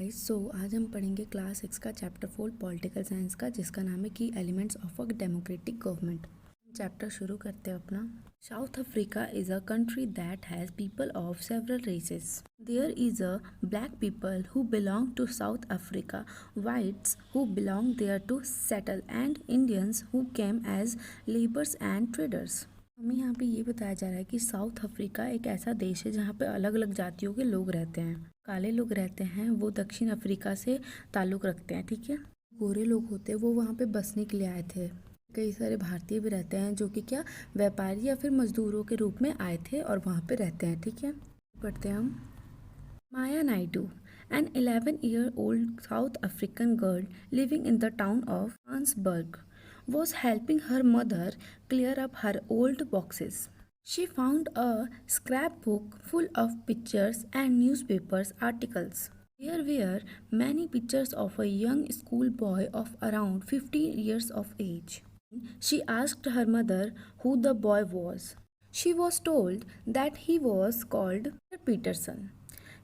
Guys आज हम पढ़ेंगे क्लास 6 का चैप्टर 4 पॉलिटिकल साइंस का, जिसका नाम है की elements of a democratic government. Chapter शुरू करते हैं अपना। South Africa is a country that has people of several races. There is a black people who belong to South Africa, whites who belong there to settle and Indians who came as labours and traders. हमें यहाँ पे ये बताया जा रहा है कि south Africa एक ऐसा देश है जहाँ पे अलग अलग जातियों के लोग रहते हैं। काले लोग रहते हैं, वो दक्षिण अफ्रीका से ताल्लुक़ रखते हैं, ठीक है। गोरे लोग होते हैं वो वहाँ पे बसने के लिए आए थे। कई सारे भारतीय भी रहते हैं जो कि क्या व्यापारी या फिर मजदूरों के रूप में आए थे और वहाँ पे रहते हैं, ठीक है। पढ़ते हैं हम। माया Naidu, an 11-year-old South African girl living in the town of Johannesburg, was helping her mother clear up her old boxes. She found a scrapbook full of pictures and newspapers articles. There were many pictures of a young schoolboy of around 15 years of age. She asked her mother who the boy was. She was told that he was called Peterson.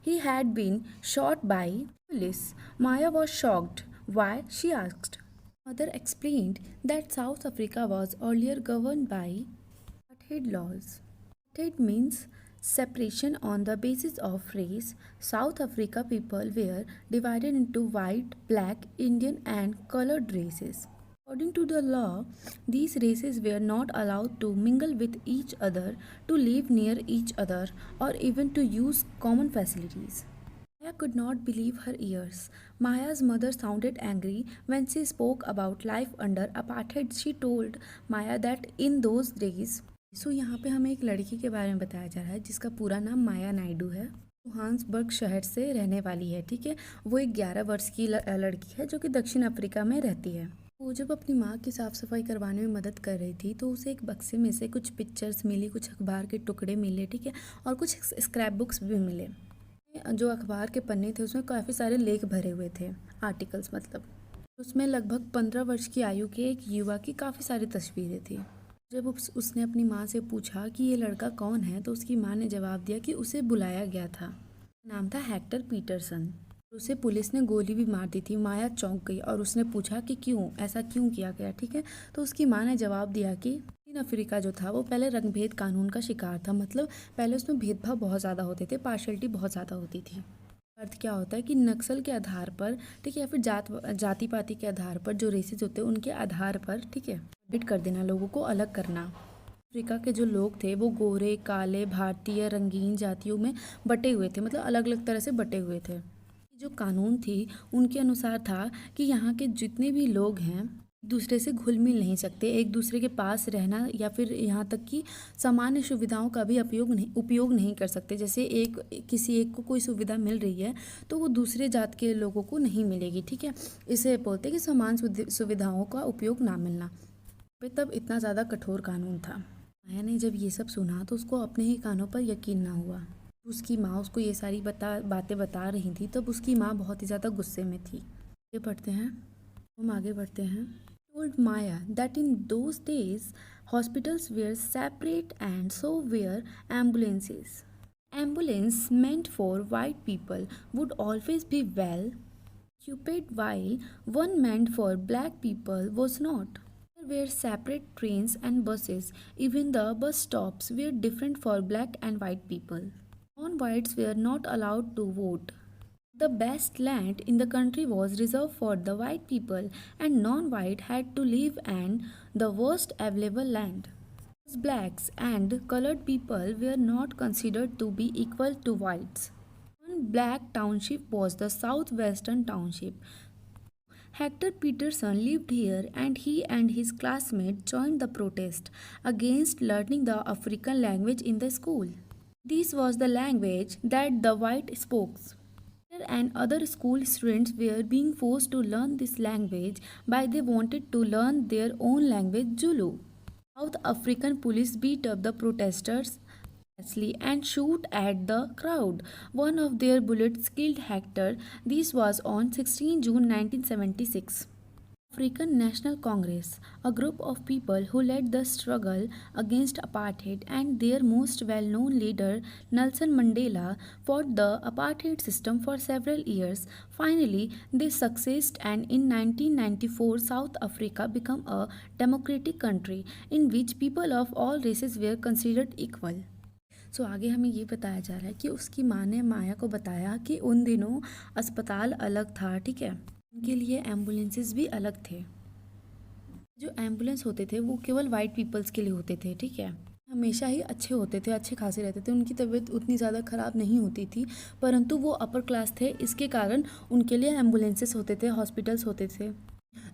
He had been shot by police. Maya was shocked. Why? She asked. Mother explained that South Africa was earlier governed by apartheid laws. Apartheid means separation on the basis of race. South Africa people were divided into white, black, Indian, and colored races. According to the law, these races were not allowed to mingle with each other, to live near each other, or even to use common facilities. Maya could not believe her ears. Maya's mother sounded angry when she spoke about life under apartheid. She told Maya that in those days, यहाँ पे हमें एक लड़की के बारे में बताया जा रहा है जिसका पूरा नाम माया नायडू है। जोहान्सबर्ग शहर से रहने वाली है, ठीक है। वो एक 11 वर्ष की लड़की है जो कि दक्षिण अफ्रीका में रहती है। वो जब अपनी माँ की साफ़ सफाई करवाने में मदद कर रही थी तो उसे एक बक्से में से कुछ पिक्चर्स मिली, कुछ अखबार के टुकड़े मिले, ठीक है, और कुछ स्क्रैप बुक्स भी मिले। जो अखबार के पन्ने थे उसमें काफ़ी सारे लेख भरे हुए थे, आर्टिकल्स मतलब। उसमें लगभग 15 वर्ष की आयु के एक युवा की काफ़ी सारी तस्वीरें थी। जब उसने अपनी माँ से पूछा कि ये लड़का कौन है तो उसकी माँ ने जवाब दिया कि उसे बुलाया गया था। नाम था हेक्टर पीटरसन। उसे पुलिस ने गोली भी मार दी थी। माया चौंक गई और उसने पूछा कि क्यों, ऐसा क्यों किया गया, ठीक है। तो उसकी माँ ने जवाब दिया कि दक्षिण अफ्रीका जो था वो पहले रंगभेद कानून का शिकार था। मतलब पहले उसमें भेदभाव बहुत ज़्यादा होते थे, पार्शलिटी बहुत ज़्यादा होती थी। अर्थ क्या होता है कि नक्सल के आधार पर, ठीक है, या फिर जाति पाति के आधार पर जो रेसेस होते हैं उनके आधार पर, ठीक है, डिट कर देना, लोगों को अलग करना। अफ्रीका के जो लोग थे वो गोरे, काले, भारतीय, रंगीन जातियों में बटे हुए थे, मतलब अलग अलग तरह से बटे हुए थे। जो कानून थी उनके अनुसार था कि यहाँ के जितने भी लोग हैं एक दूसरे से घुल मिल नहीं सकते, एक दूसरे के पास रहना या फिर यहाँ तक कि सामान्य सुविधाओं का भी उपयोग नहीं कर सकते। जैसे किसी एक को कोई सुविधा मिल रही है तो वो दूसरे जात के लोगों को नहीं मिलेगी, ठीक है। इसे बोलते हैं कि समान सुविधाओं का उपयोग ना मिलना। तब इतना ज़्यादा कठोर कानून था। माया ने जब ये सब सुना तो उसको अपने ही कानों पर यकीन ना हुआ। उसकी माँ उसको ये सारी बातें बता रही थी, तब उसकी माँ बहुत ही ज़्यादा गुस्से में थी। आगे बढ़ते हैं, हम आगे बढ़ते हैं। Told Maya that in those days hospitals were separate and so were ambulances. Ambulance meant for white people would always be well equipped while one meant for black people was not. There were separate trains and buses. Even the bus stops were different for black and white people. Non-whites were not allowed to vote. The best land in the country was reserved for the white people, and non-white had to live in the worst available land. Blacks and colored people were not considered to be equal to whites. One black township was the southwestern township. Hector Peterson lived here and he and his classmates joined the protest against learning the African language in the school. This was the language that the white spoke. Hector and other school students were being forced to learn this language by they wanted to learn their own language, Zulu. South African police beat up the protesters and shoot at the crowd. One of their bullets killed Hector. This was on 16 June 1976. African National Congress, a group of people who led the struggle against apartheid, and their most well-known leader, Nelson Mandela, fought the apartheid system for several years. Finally, they succeeded, and in 1994, South Africa became a democratic country in which people of all races were considered equal. आगे हमें ये बताया जा रहा है कि उसकी माँ ने माया को बताया कि उन दिनों अस्पताल अलग था, ठीक है, उनके लिए एम्बुलेंसेस भी अलग थे। जो एम्बुलेंस होते थे वो केवल वाइट पीपल्स के लिए होते थे, ठीक है, हमेशा ही अच्छे होते थे, अच्छे खासे रहते थे, उनकी तबीयत उतनी ज़्यादा ख़राब नहीं होती थी, परंतु वो अपर क्लास थे, इसके कारण उनके लिए एम्बुलेंसेस होते थे, हॉस्पिटल्स होते थे।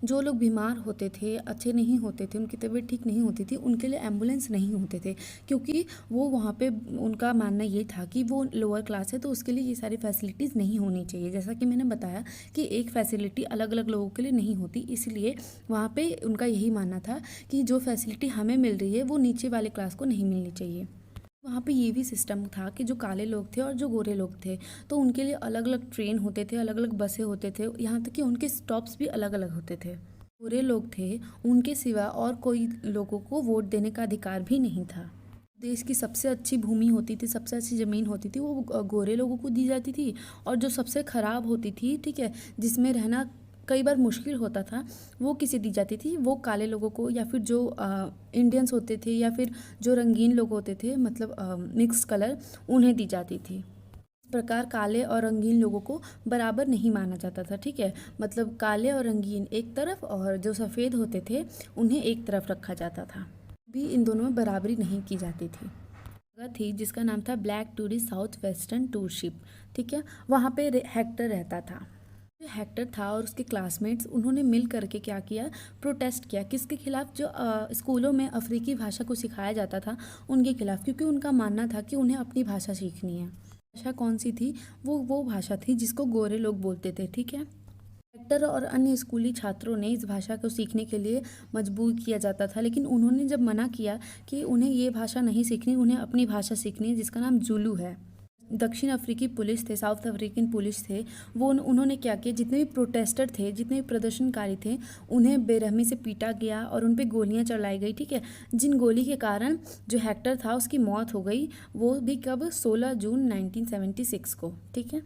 जो लोग बीमार होते थे, अच्छे नहीं होते थे, उनकी तबीयत ठीक नहीं होती थी, उनके लिए एम्बुलेंस नहीं होते थे, क्योंकि वो वहाँ पे उनका मानना ये था कि वो लोअर क्लास है तो उसके लिए ये सारी फैसिलिटीज़ नहीं होनी चाहिए। जैसा कि मैंने बताया कि एक फैसिलिटी अलग अलग लोगों के लिए नहीं होती, इसलिए वहाँ पे उनका यही मानना था कि जो फैसिलिटी हमें मिल रही है वो नीचे वाले क्लास को नहीं मिलनी चाहिए। वहाँ पे ये भी सिस्टम था कि जो काले लोग थे और जो गोरे लोग थे तो उनके लिए अलग अलग ट्रेन होते थे, अलग अलग बसें होते थे, यहाँ तक कि उनके स्टॉप्स भी अलग अलग होते थे। गोरे लोग थे, उनके सिवा और कोई लोगों को वोट देने का अधिकार भी नहीं था। देश की सबसे अच्छी भूमि होती थी, सबसे अच्छी ज़मीन होती थी, वो गोरे लोगों को दी जाती थी, और जो सबसे ख़राब होती थी, ठीक है, जिसमें रहना कई बार मुश्किल होता था, वो किसे दी जाती थी, वो काले लोगों को, या फिर जो इंडियंस होते थे, या फिर जो रंगीन लोग होते थे, मतलब मिक्स कलर, उन्हें दी जाती थी। इस प्रकार काले और रंगीन लोगों को बराबर नहीं माना जाता था, ठीक है, मतलब काले और रंगीन एक तरफ और जो सफ़ेद होते थे उन्हें एक तरफ रखा जाता था। भी इन दोनों में बराबरी नहीं की जाती थी। जगह थी जिसका नाम था ब्लैक टूरिस्ट साउथ वेस्टर्न टूरशिप, ठीक है, वहाँ पे हेक्टर रहता था। जो हेक्टर था और उसके क्लासमेट्स, उन्होंने मिल करके क्या किया, प्रोटेस्ट किया। किसके खिलाफ? जो स्कूलों में अफ्रीकी भाषा को सिखाया जाता था उनके खिलाफ, क्योंकि उनका मानना था कि उन्हें अपनी भाषा सीखनी है। भाषा कौन सी थी? वो भाषा थी जिसको गोरे लोग बोलते थे, ठीक है। हेक्टर और अन्य स्कूली छात्रों ने इस भाषा को सीखने के लिए मजबूर किया जाता था, लेकिन उन्होंने जब मना किया कि उन्हें ये भाषा नहीं सीखनी, उन्हें अपनी भाषा सीखनी है जिसका नाम जुलू है। दक्षिण अफ्रीकी पुलिस थे, साउथ अफ्रीकन पुलिस थे, वो उन्होंने क्या किया, जितने भी प्रोटेस्टर थे, जितने भी प्रदर्शनकारी थे, उन्हें बेरहमी से पीटा गया और उन पे गोलियां चलाई गई, ठीक है, जिन गोली के कारण जो हेक्टर था उसकी मौत हो गई, वो भी कब? 16 जून 1976 को, ठीक है।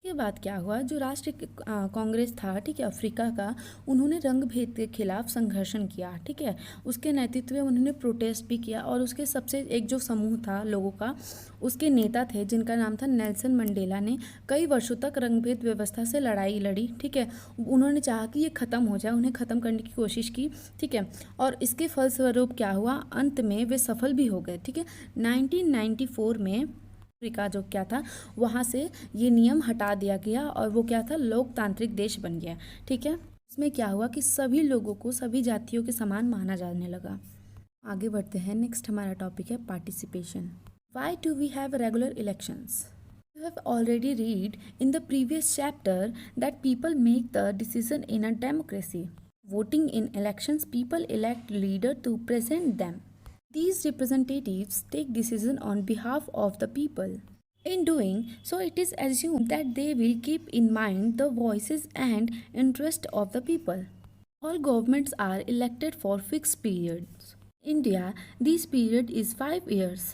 के बाद क्या हुआ, जो राष्ट्रीय कांग्रेस था, ठीक है, अफ्रीका का, उन्होंने रंग भेद के खिलाफ संघर्षण किया, ठीक है, उसके नेतृत्व में उन्होंने प्रोटेस्ट भी किया, और उसके सबसे एक जो समूह था लोगों का, उसके नेता थे जिनका नाम था नेल्सन मंडेला, ने कई वर्षों तक रंग भेद व्यवस्था से लड़ाई लड़ी, ठीक है, उन्होंने चाहा कि ये ख़त्म हो जाए, उन्हें ख़त्म करने की कोशिश की, ठीक है, और इसके फलस्वरूप क्या हुआ, अंत में वे सफल भी हो गए, ठीक है। 1994 में अफ्रीका जो क्या था, वहाँ से ये नियम हटा दिया गया और वो क्या था, लोकतांत्रिक देश बन गया, ठीक है। इसमें क्या हुआ कि सभी लोगों को, सभी जातियों के समान माना जाने लगा। आगे बढ़ते हैं, नेक्स्ट हमारा टॉपिक है participation. Why do we have regular elections? You have already read in the previous chapter that people make the decision in a democracy. Voting in elections, people elect leader to present them. These representatives take decision on behalf of the people. In doing so, it is assumed that they will keep in mind the voices and interest of the people. All governments are elected for fixed periods. In India, this period is 5 years.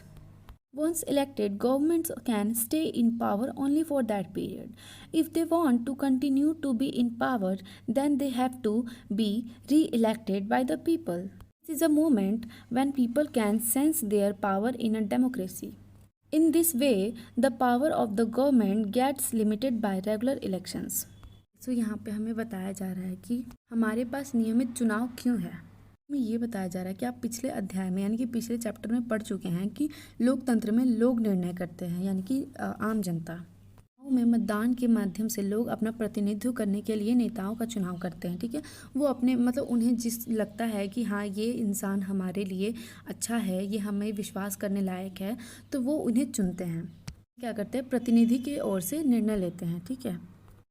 Once elected, governments can stay in power only for that period. If they want to continue to be in power, then they have to be re-elected by the people. This is a moment when people can sense their power in a democracy. In this way, the power of the government gets limited by regular elections. So यहाँ पे हमें बताया जा रहा है कि हमारे पास नियमित चुनाव क्यों है। हमें ये बताया जा रहा है कि आप पिछले अध्याय में, यानी कि पिछले चैप्टर में पढ़ चुके हैं कि लोकतंत्र में लोग निर्णय करते हैं, यानी कि आम जनता में मतदान के माध्यम से लोग अपना प्रतिनिधित्व करने के लिए नेताओं का चुनाव करते हैं, ठीक है। वो अपने, मतलब उन्हें जिस लगता है कि हाँ ये इंसान हमारे लिए अच्छा है, ये हमें विश्वास करने लायक है, तो वो उन्हें चुनते हैं। क्या करते हैं? प्रतिनिधि की ओर से निर्णय लेते हैं, ठीक है।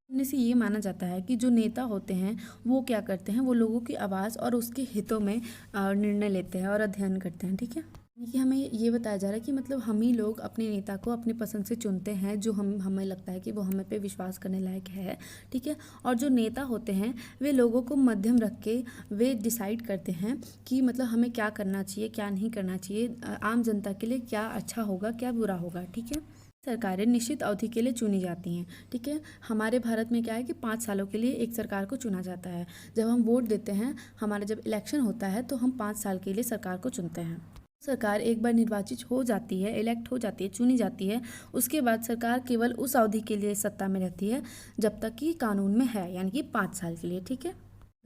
इनमें से ये माना जाता है कि जो नेता होते हैं वो क्या करते हैं, वो लोगों की आवाज़ और उसके हितों में निर्णय लेते हैं और अध्ययन करते हैं, ठीक है। कि हमें ये बताया जा रहा है कि मतलब हम ही लोग अपने नेता को अपने पसंद से चुनते हैं, जो हमें लगता है कि वो हमें पे विश्वास करने लायक है, ठीक है। और जो नेता होते हैं वे लोगों को मध्यम रख के वे डिसाइड करते हैं कि मतलब हमें क्या करना चाहिए, क्या नहीं करना चाहिए, आम जनता के लिए क्या अच्छा होगा, क्या बुरा होगा, ठीक है। सरकारें निश्चित अवधि के लिए चुनी जाती हैं, ठीक है। हमारे भारत में क्या है कि 5 सालों के लिए एक सरकार को चुना जाता है। जब हम वोट देते हैं, हमारा जब इलेक्शन होता है, तो हम 5 साल के लिए सरकार को चुनते हैं। सरकार एक बार निर्वाचित हो जाती है, इलेक्ट हो जाती है, चुनी जाती है, उसके बाद सरकार केवल उस अवधि के लिए सत्ता में रहती है जब तक कि कानून में है, यानी कि 5 साल के लिए, ठीक है।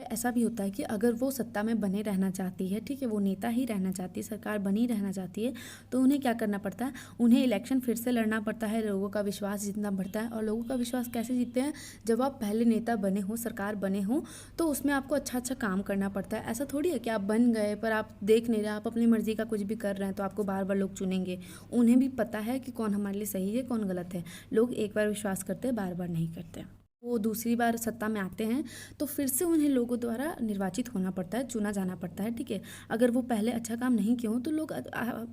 ऐसा भी होता है कि अगर वो सत्ता में बने रहना चाहती है, ठीक है, वो नेता ही रहना चाहती है, सरकार बनी रहना चाहती है, तो उन्हें क्या करना पड़ता है, उन्हें इलेक्शन फिर से लड़ना पड़ता है, लोगों का विश्वास जीतना पड़ता है। और लोगों का विश्वास कैसे जीतते हैं, जब आप पहले नेता बने हो, सरकार बने हो, तो उसमें आपको अच्छा अच्छा काम करना पड़ता है। ऐसा थोड़ी है कि आप बन गए पर आप देख नहीं रहे, आप अपनी मर्जी का कुछ भी कर रहे हैं तो आपको बार बार लोग चुनेंगे। उन्हें भी पता है कि कौन हमारे लिए सही है, कौन गलत है। लोग एक बार विश्वास करते हैं, बार बार नहीं करते। वो दूसरी बार सत्ता में आते हैं तो फिर से उन्हें लोगों द्वारा निर्वाचित होना पड़ता है, चुना जाना पड़ता है, ठीक है। अगर वो पहले अच्छा काम नहीं किए हों तो लोग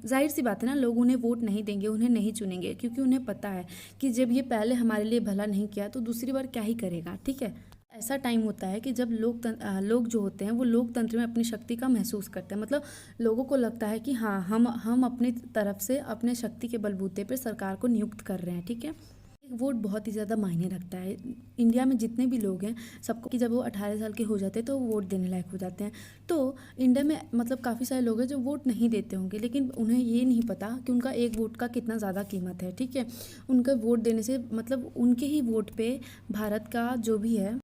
जाहिर सी बात है ना, लोग उन्हें वोट नहीं देंगे, उन्हें नहीं चुनेंगे, क्योंकि उन्हें पता है कि जब ये पहले हमारे लिए भला नहीं किया तो दूसरी बार क्या ही करेगा, ठीक है। ऐसा टाइम होता है कि जब लोग जो होते हैं वो लोकतंत्र में अपनी शक्ति का महसूस करते हैं। मतलब लोगों को लगता है कि हाँ, हम अपनी तरफ से अपने शक्ति के बलबूते पर सरकार को नियुक्त कर रहे हैं, ठीक है। वोट बहुत ही ज़्यादा मायने रखता है। इंडिया में जितने भी लोग हैं सबको कि जब वो 18 साल के हो जाते हैं तो वो वोट देने लायक हो जाते हैं। तो इंडिया में मतलब काफ़ी सारे लोग हैं जो वोट नहीं देते होंगे, लेकिन उन्हें ये नहीं पता कि उनका एक वोट का कितना ज़्यादा कीमत है, ठीक है। उनका वोट देने से मतलब उनके ही वोट पे भारत का जो भी है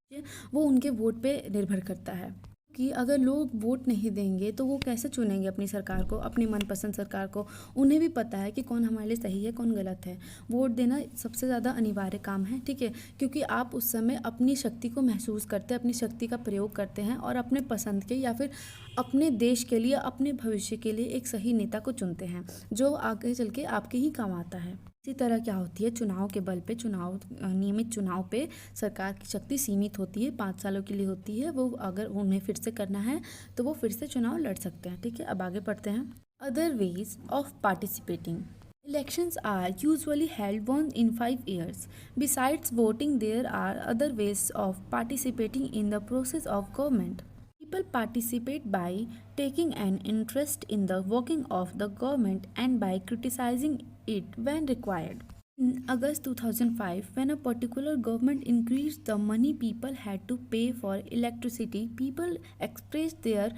वो उनके वोट पे निर्भर करता है। कि अगर लोग वोट नहीं देंगे तो वो कैसे चुनेंगे अपनी सरकार को, अपनी मनपसंद सरकार को। उन्हें भी पता है कि कौन हमारे लिए सही है, कौन गलत है। वोट देना सबसे ज़्यादा अनिवार्य काम है, ठीक है, क्योंकि आप उस समय अपनी शक्ति को महसूस करते हैं, अपनी शक्ति का प्रयोग करते हैं और अपने पसंद के या फिर अपने देश के लिए, अपने भविष्य के लिए एक सही नेता को चुनते हैं जो आगे चल के आपके ही काम आता है। इसी तरह क्या होती है, चुनाव के बल पे, नियमित चुनाव पे सरकार की शक्ति सीमित होती है, 5 सालों के लिए होती है। वो अगर उन्हें फिर से करना है तो वो फिर से चुनाव लड़ सकते हैं, ठीक है। अब आगे पढ़ते हैं। Other ways of participating Elections are usually held once in 5 years. Besides voting, there are other ways of participating in the process of government. People participate by taking an interest in the working of the government and by criticizing it when required. In August 2005, when a particular government increased the money people had to pay for electricity, people expressed their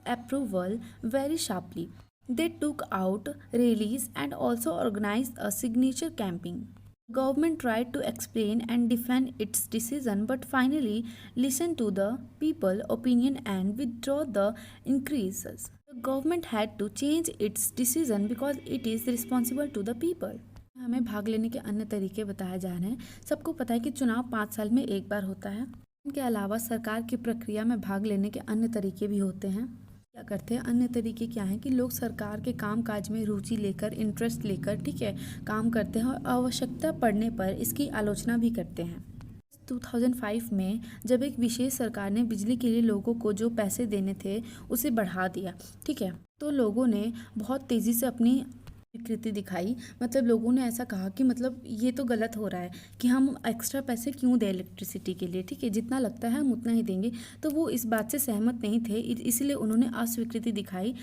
approval very sharply. They took out rallies and also organized a signature campaign. Government tried to explain and defend its decision but finally listened to the people opinion and withdraw the increases. The government had to change its decision because it is responsible to the people. हमें भाग लेने के अन्य तरीके बताए जा रहे हैं। सबको पता है कि चुनाव 5 साल में एक बार होता है। इनके अलावा सरकार की प्रक्रिया में भाग लेने के अन्य तरीके भी होते हैं। क्या करते हैं, अन्य तरीके क्या हैं कि लोग सरकार के काम काज में रुचि लेकर, इंटरेस्ट लेकर, ठीक है, काम करते हैं और आवश्यकता पड़ने पर इसकी आलोचना भी करते हैं। 2005 में जब एक विशेष सरकार ने बिजली के लिए लोगों को जो पैसे देने थे उसे बढ़ा दिया, ठीक है, तो लोगों ने बहुत तेज़ी से अपनी स्वीकृति दिखाई। मतलब लोगों ने ऐसा कहा कि मतलब ये तो गलत हो रहा है कि हम एक्स्ट्रा पैसे क्यों दें इलेक्ट्रिसिटी के लिए, ठीक है, जितना लगता है हम उतना ही देंगे। तो वो इस बात से सहमत नहीं थे, इसलिए उन्होंने अस्वीकृति दिखाई।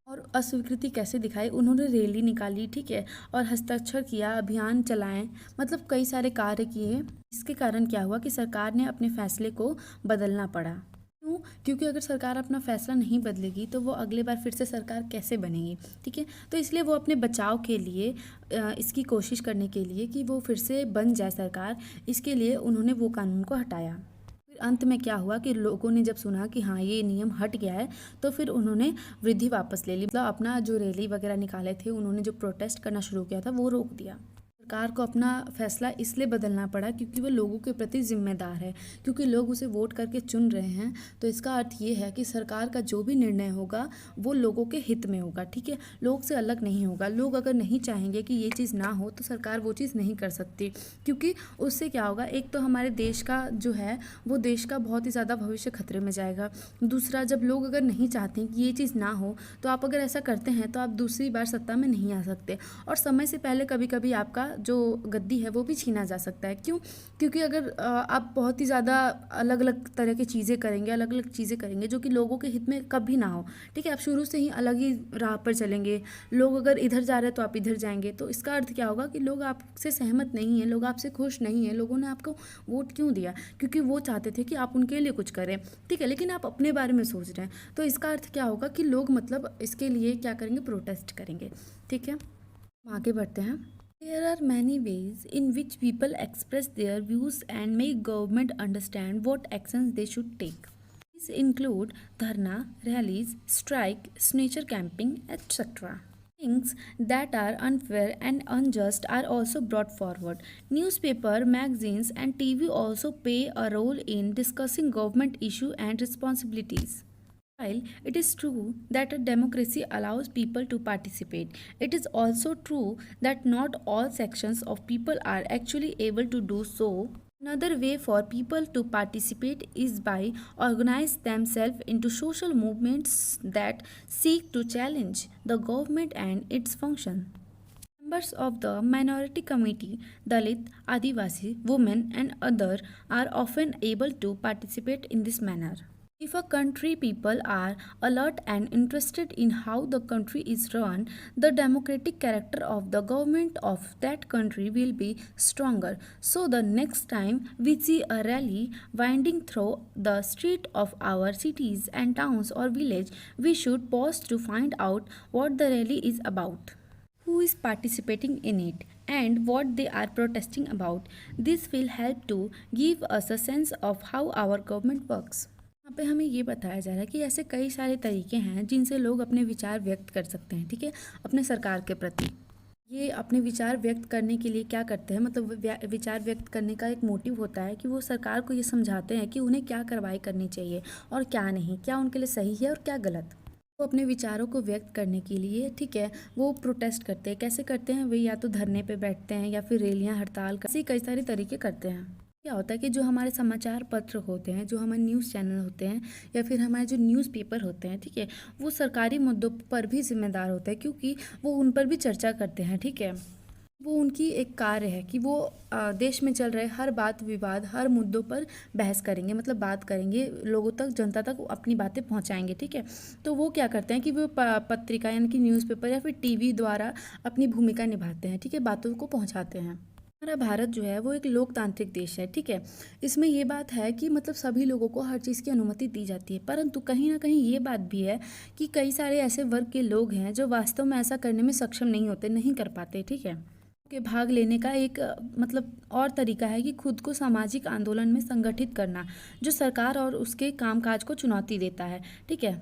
और अस्वीकृति कैसे दिखाई, उन्होंने रैली निकाली, ठीक है, और हस्ताक्षर किया, अभियान चलाएं, मतलब कई सारे कार्य किए। इसके कारण क्या हुआ कि सरकार ने अपने फैसले को बदलना पड़ा। क्यों? क्योंकि अगर सरकार अपना फैसला नहीं बदलेगी तो वो अगले बार फिर से सरकार कैसे बनेगी, ठीक है। तो इसलिए वो अपने बचाव के लिए, इसकी कोशिश करने के लिए कि वो फिर से बन जाए सरकार, इसके लिए उन्होंने वो कानून को हटाया। फिर अंत में क्या हुआ कि लोगों ने जब सुना कि हाँ ये नियम हट गया है तो फिर उन्होंने वृद्धि वापस ले ली। मतलब अपना जो रैली वगैरह निकाले थे, उन्होंने जो प्रोटेस्ट करना शुरू किया था वो रोक दिया। सरकार को अपना फैसला इसलिए बदलना पड़ा क्योंकि वो लोगों के प्रति जिम्मेदार है, क्योंकि लोग उसे वोट करके चुन रहे हैं। तो इसका अर्थ ये है कि सरकार का जो भी निर्णय होगा वो लोगों के हित में होगा, ठीक है, लोग से अलग नहीं होगा। लोग अगर नहीं चाहेंगे कि ये चीज़ ना हो तो सरकार वो चीज़ नहीं कर सकती, क्योंकि उससे क्या होगा, एक तो हमारे देश का जो है वो देश का बहुत ही ज़्यादा भविष्य खतरे में जाएगा। दूसरा, जब लोग अगर नहीं चाहते कि ये चीज़ ना हो तो आप अगर ऐसा करते हैं तो आप दूसरी बार सत्ता में नहीं आ सकते, और समय से पहले कभी कभी आपका जो गद्दी है वो भी छीना जा सकता है। क्यों? क्योंकि अगर आप बहुत ही ज़्यादा अलग अलग तरह की चीज़ें करेंगे, अलग अलग चीज़ें करेंगे जो कि लोगों के हित में कभी ना हो, ठीक है, आप शुरू से ही अलग ही राह पर चलेंगे, लोग अगर इधर जा रहे हैं तो आप इधर जाएंगे, तो इसका अर्थ क्या होगा कि लोग आपसे सहमत नहीं हैं, लोग आपसे खुश नहीं हैं। लोगों ने आपको वोट क्यों दिया? क्योंकि वो चाहते थे कि आप उनके लिए कुछ करें, ठीक है, लेकिन आप अपने बारे में सोच रहे हैं। तो इसका अर्थ क्या होगा कि लोग मतलब इसके लिए क्या करेंगे, प्रोटेस्ट करेंगे, ठीक है। हम आगे बढ़ते हैं। There are many ways in which people express their views and make government understand what actions they should take. These include dharna, rallies, strike, nature camping, etc. Things that are unfair and unjust are also brought forward. Newspaper, magazines, and TV also play a role in discussing government issue and responsibilities. While it is true that a democracy allows people to participate, it is also true that not all sections of people are actually able to do so. Another way for people to participate is by organizing themselves into social movements that seek to challenge the government and its function. Members of the minority community, Dalit, Adivasi, women, and others are often able to participate in this manner. If a country people are alert and interested in how the country is run, the democratic character of the government of that country will be stronger. So the next time we see a rally winding through the street of our cities and towns or village, we should pause to find out what the rally is about, who is participating in it, and what they are protesting about. This will help to give us a sense of how our government works. यहाँ पे हमें ये बताया जा रहा है कि ऐसे कई सारे तरीके हैं जिनसे लोग अपने विचार व्यक्त कर सकते हैं, ठीक है, अपने सरकार के प्रति। ये अपने विचार व्यक्त करने के लिए क्या करते हैं, मतलब विचार व्यक्त करने का एक मोटिव होता है कि वो सरकार को ये समझाते हैं कि उन्हें क्या कार्रवाई करनी चाहिए और क्या नहीं, क्या उनके लिए सही है और क्या गलत। वो अपने विचारों को व्यक्त करने के लिए, ठीक है, वो प्रोटेस्ट करते हैं। कैसे करते हैं? वे या तो धरने पे बैठते हैं या फिर रैलियां, हड़ताल, ऐसे कई सारे तरीके करते हैं। क्या होता है कि जो हमारे समाचार पत्र होते हैं, जो हमारे न्यूज़ चैनल होते हैं या फिर हमारे जो न्यूज़पेपर होते हैं, ठीक है, वो सरकारी मुद्दों पर भी जिम्मेदार होते हैं, क्योंकि वो उन पर भी चर्चा करते हैं, ठीक है। वो उनकी एक कार्य है कि वो देश में चल रहे हर बात विवाद, हर मुद्दों पर बहस करेंगे, मतलब बात करेंगे, लोगों तक, जनता तक अपनी बातें पहुंचाएंगे, ठीक है। तो वो क्या करते हैं कि वो पत्रिका यानी कि न्यूज़पेपर या फिर टीवी द्वारा अपनी भूमिका निभाते हैं, ठीक है, बातों को पहुंचाते हैं। हमारा भारत जो है वो एक लोकतांत्रिक देश है, ठीक है। इसमें ये बात है कि मतलब सभी लोगों को हर चीज़ की अनुमति दी जाती है, परंतु कहीं ना कहीं ये बात भी है कि कई सारे ऐसे वर्ग के लोग हैं जो वास्तव में ऐसा करने में सक्षम नहीं होते, नहीं कर पाते, ठीक है। के भाग लेने का एक मतलब और तरीका है कि खुद को सामाजिक आंदोलन में संगठित करना, जो सरकार और उसके कामकाज को चुनौती देता है, ठीक है।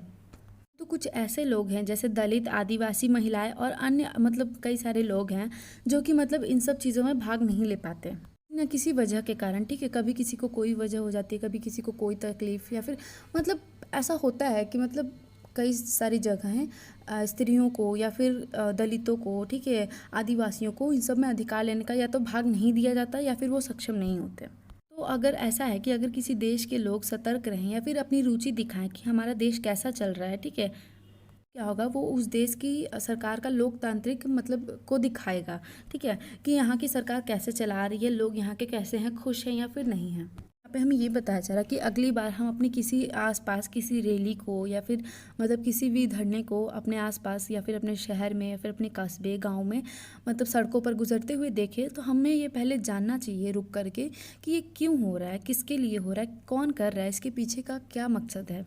तो कुछ ऐसे लोग हैं जैसे दलित, आदिवासी, महिलाएं और अन्य मतलब कई सारे लोग हैं जो कि मतलब इन सब चीज़ों में भाग नहीं ले पाते ना किसी वजह के कारण, ठीक है। कभी किसी को कोई वजह हो जाती है, कभी किसी को कोई तकलीफ, या फिर मतलब ऐसा होता है कि मतलब कई सारी जगहें स्त्रियों को या फिर दलितों को, ठीक है, आदिवासियों को इन सब में अधिकार लेने का या तो भाग नहीं दिया जाता या फिर वो सक्षम नहीं होते। तो अगर ऐसा है कि अगर किसी देश के लोग सतर्क रहें या फिर अपनी रुचि दिखाएं कि हमारा देश कैसा चल रहा है, ठीक है, क्या होगा, वो उस देश की सरकार का लोकतांत्रिक मतलब को दिखाएगा, ठीक है, कि यहाँ की सरकार कैसे चला रही है, लोग यहाँ के कैसे हैं, खुश हैं या फिर नहीं हैं। यहाँ पे हमें ये बताया जा रहा है कि अगली बार हम अपनी किसी आसपास किसी रैली को या फिर मतलब किसी भी धरने को अपने आसपास या फिर अपने शहर में या फिर अपने कस्बे, गांव में मतलब सड़कों पर गुजरते हुए देखें, तो हमें ये पहले जानना चाहिए रुक करके कि ये क्यों हो रहा है, किसके लिए हो रहा है, कौन कर रहा है, इसके पीछे का क्या मकसद है।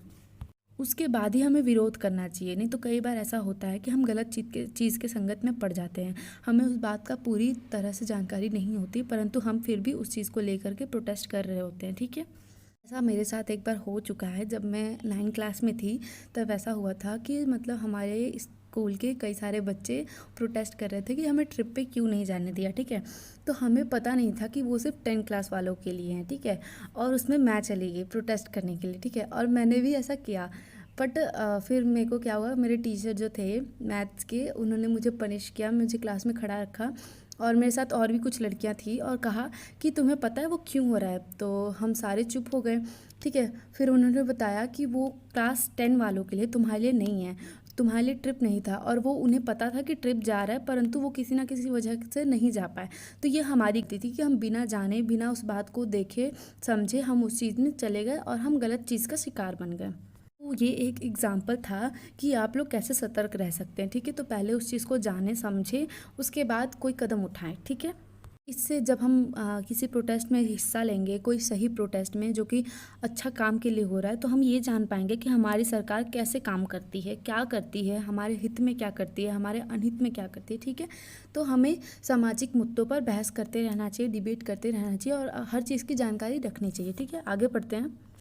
उसके बाद ही हमें विरोध करना चाहिए। नहीं तो कई बार ऐसा होता है कि हम गलत चीज़ के संगत में पड़ जाते हैं, हमें उस बात का पूरी तरह से जानकारी नहीं होती, परंतु हम फिर भी उस चीज़ को लेकर के प्रोटेस्ट कर रहे होते हैं, ठीक है। ऐसा मेरे साथ एक बार हो चुका है, जब मैं 9th क्लास में थी तब ऐसा हुआ था कि मतलब हमारे स्कूल के कई सारे बच्चे प्रोटेस्ट कर रहे थे कि हमें ट्रिप पे क्यों नहीं जाने दिया, ठीक है। तो हमें पता नहीं था कि वो सिर्फ 10 क्लास वालों के लिए हैं, ठीक है। और उसमें मैं चली गई प्रोटेस्ट करने के लिए, ठीक है, और मैंने भी ऐसा किया। बट फिर मेरे को क्या हुआ, मेरे टीचर जो थे मैथ्स के, उन्होंने मुझे पनिश किया, मुझे क्लास में खड़ा रखा और मेरे साथ और भी कुछ लड़कियां थी और कहा कि तुम्हें पता है वो क्यों हो रहा है। तो हम सारे चुप हो गए, ठीक है। फिर उन्होंने बताया कि वो क्लास 10 वालों के लिए, तुम्हारे लिए नहीं है, तुम्हारे लिए ट्रिप नहीं था। और वो उन्हें पता था कि ट्रिप जा रहा है, परंतु वो किसी ना किसी वजह से नहीं जा पाए। तो ये हमारी गलती थी कि हम बिना जाने, बिना उस बात को देखे समझे, हम उस चीज़ में चले गए और हम गलत चीज़ का शिकार बन गए। तो ये एक एग्जाम्पल था कि आप लोग कैसे सतर्क रह सकते हैं, ठीक है। तो पहले उस चीज़ को जाने समझे, उसके बाद कोई कदम उठाएं, ठीक है। इससे जब हम किसी प्रोटेस्ट में हिस्सा लेंगे, कोई सही प्रोटेस्ट में जो कि अच्छा काम के लिए हो रहा है, तो हम ये जान पाएंगे कि हमारी सरकार कैसे काम करती है, क्या करती है, हमारे हित में क्या करती है, हमारे अनहित में क्या करती है, ठीक है। तो हमें सामाजिक मुद्दों पर बहस करते रहना चाहिए, डिबेट करते रहना चाहिए और हर चीज़ की जानकारी रखनी चाहिए, ठीक है। आगे बढ़ते हैं।